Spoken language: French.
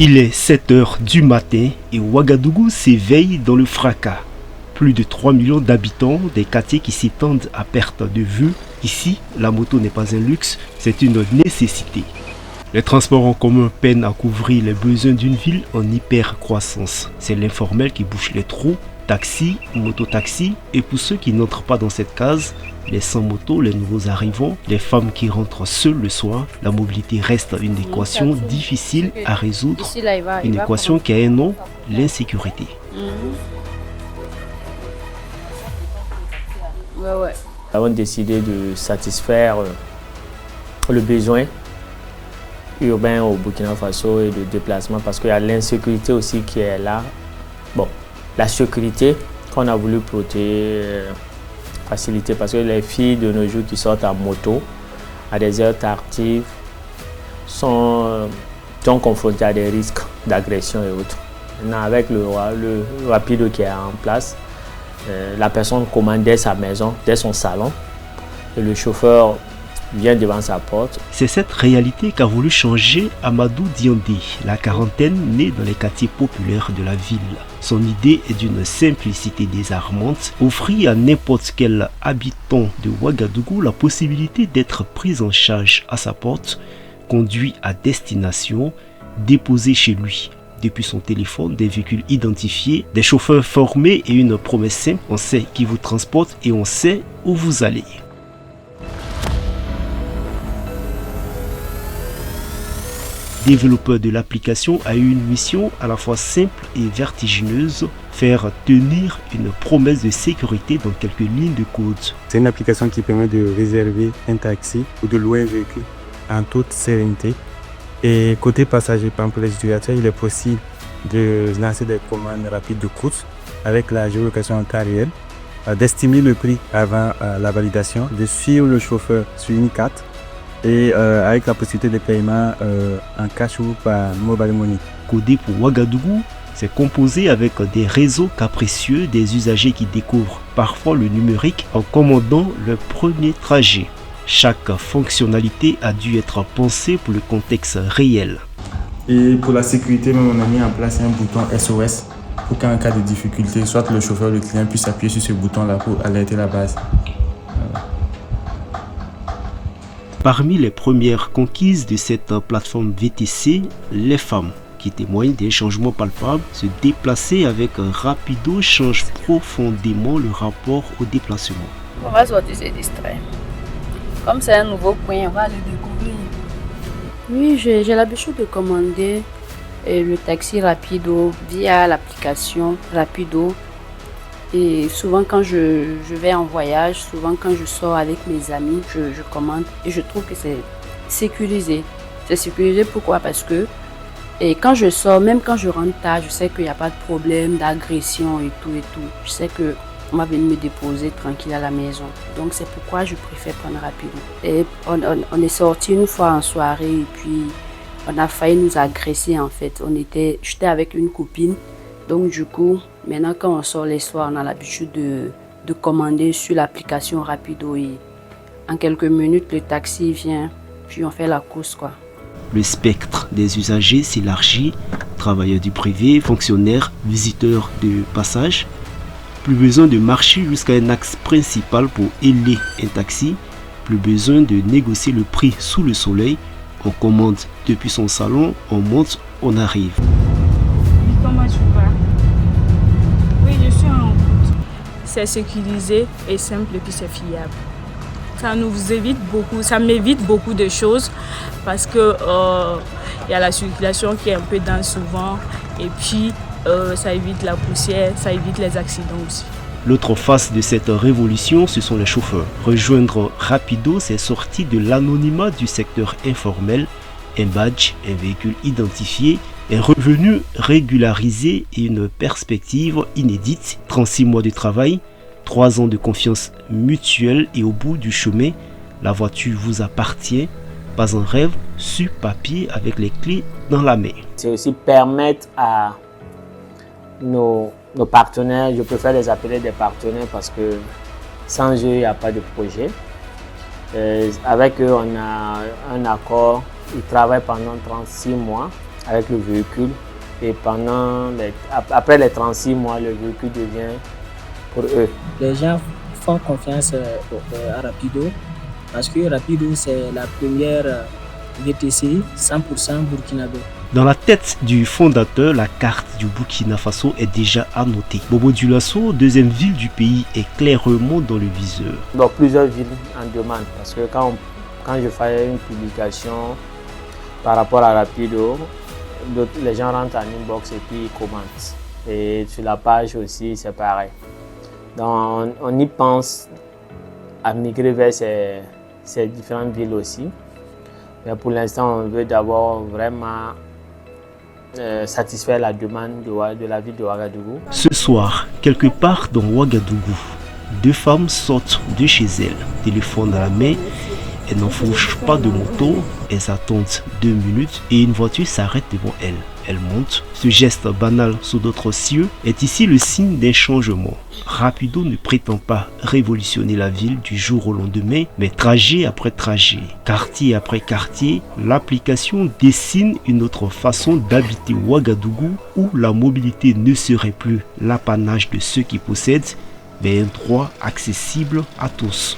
Il est 7 heures du matin et Ouagadougou s'éveille dans le fracas. Plus de 3 millions d'habitants, des quartiers qui s'étendent à perte de vue. Ici, la moto n'est pas un luxe, c'est une nécessité. Les transports en commun peinent à couvrir les besoins d'une ville en hyper-croissance. C'est l'informel qui bouche les trous, taxi, mototaxi, et pour ceux qui n'entrent pas dans cette case, les sans-moto, les nouveaux arrivants, les femmes qui rentrent seules le soir, la mobilité reste une équation difficile à résoudre, une équation qui a un nom, l'insécurité. Nous avons décidé de satisfaire le besoin urbain au Burkina Faso et de déplacement parce qu'il y a l'insécurité aussi qui est là. Bon, la sécurité qu'on a voulu protéger, faciliter parce que les filles de nos jours qui sortent en moto à des heures tardives sont confrontées à des risques d'agression et autres. Maintenant, avec le rapido qui est en place, la personne commande dès sa maison, dès son salon, et le chauffeur vient devant sa porte. C'est cette réalité qu'a voulu changer Amadou Diandé, la quarantaine née dans les quartiers populaires de la ville. Son idée est d'une simplicité désarmante, offrir à n'importe quel habitant de Ouagadougou la possibilité d'être pris en charge à sa porte, conduit à destination, déposé chez lui. Depuis son téléphone, des véhicules identifiés, des chauffeurs formés et une promesse simple, on sait qui vous transporte et on sait où vous allez. Développeur de l'application a eu une mission à la fois simple et vertigineuse, faire tenir une promesse de sécurité dans quelques lignes de code. C'est une application qui permet de réserver un taxi ou de louer un véhicule en toute sérénité. Et côté passager, par exemple, les utilisateurs, il est possible de lancer des commandes rapides de course avec la géolocalisation en temps réel, d'estimer le prix avant la validation, de suivre le chauffeur sur une carte et avec la possibilité de paiement en cash ou par mobile money. Codé pour Ouagadougou, c'est composé avec des réseaux capricieux, des usagers qui découvrent parfois le numérique en commandant le premier trajet. Chaque fonctionnalité a dû être pensée pour le contexte réel. Et pour la sécurité, même on a mis en place un bouton SOS pour qu'en cas de difficulté, soit le chauffeur ou le client puisse appuyer sur ce bouton-là pour alerter la base. Parmi les premières conquises de cette plateforme VTC, les femmes qui témoignent des changements palpables. Se déplacer avec un rapido change profondément le rapport au déplacement. On va sortir se distraire. Comme c'est un nouveau point, on va le découvrir. Oui, j'ai l'habitude de commander le taxi Rapido via l'application Rapido. Et souvent quand je vais en voyage, souvent quand je sors avec mes amis, je commande et je trouve que c'est sécurisé. C'est sécurisé pourquoi? Parce que quand je sors, même quand je rentre tard, je sais qu'il n'y a pas de problème d'agression et tout. Je sais qu'on va venir me déposer tranquille à la maison. Donc c'est pourquoi je préfère prendre Rapido. Et on est sorti une fois en soirée et puis on a failli nous agresser en fait. J'étais avec une copine. Donc du coup, maintenant quand on sort les soirs, on a l'habitude de commander sur l'application Rapido et en quelques minutes, le taxi vient, puis on fait la course quoi. Le spectre des usagers s'élargit, travailleurs du privé, fonctionnaires, visiteurs de passage. Plus besoin de marcher jusqu'à un axe principal pour héler un taxi, plus besoin de négocier le prix sous le soleil. On commande depuis son salon, on monte, on arrive. Comment tu vas? Oui, je suis en route. C'est sécurisé et simple et puis c'est fiable. Ça nous évite beaucoup, ça m'évite beaucoup de choses parce que y a la circulation qui est un peu dense souvent et puis ça évite la poussière, ça évite les accidents aussi. L'autre face de cette révolution, ce sont les chauffeurs. Rejoindre Rapido, c'est sortir de l'anonymat du secteur informel, un badge, un véhicule identifié, un revenu régularisé et une perspective inédite. 36 mois de travail, 3 ans de confiance mutuelle et au bout du chemin, la voiture vous appartient. Pas un rêve, sur papier avec les clés dans la main. C'est aussi permettre à nos partenaires, je préfère les appeler des partenaires parce que sans eux, il n'y a pas de projet. Avec eux, on a un accord, ils travaillent pendant 36 mois avec le véhicule. Et après les 36 mois, le véhicule devient pour eux. Les gens font confiance à Rapido parce que Rapido, c'est la première VTC 100% burkinabé. Dans la tête du fondateur, la carte du Burkina Faso est déjà annotée. Bobo Dioulasso, deuxième ville du pays, est clairement dans le viseur. Dans plusieurs villes en demande, parce que quand je fais une publication par rapport à Rapido, les gens rentrent en inbox et puis ils commentent. Et sur la page aussi, c'est pareil. Donc on y pense à migrer vers ces différentes villes aussi. Mais pour l'instant, on veut d'abord vraiment satisfaire la demande de la ville de Ouagadougou. Ce soir, quelque part dans Ouagadougou, deux femmes sortent de chez elles, téléphone à la main. Elles n'enfourchent pas de moto, elles attendent 2 minutes et une voiture s'arrête devant elles. Elles montent. Ce geste banal sous d'autres cieux est ici le signe d'un changement. Rapido ne prétend pas révolutionner la ville du jour au lendemain, mais trajet après trajet, quartier après quartier, l'application dessine une autre façon d'habiter Ouagadougou où la mobilité ne serait plus l'apanage de ceux qui possèdent, mais un droit accessible à tous.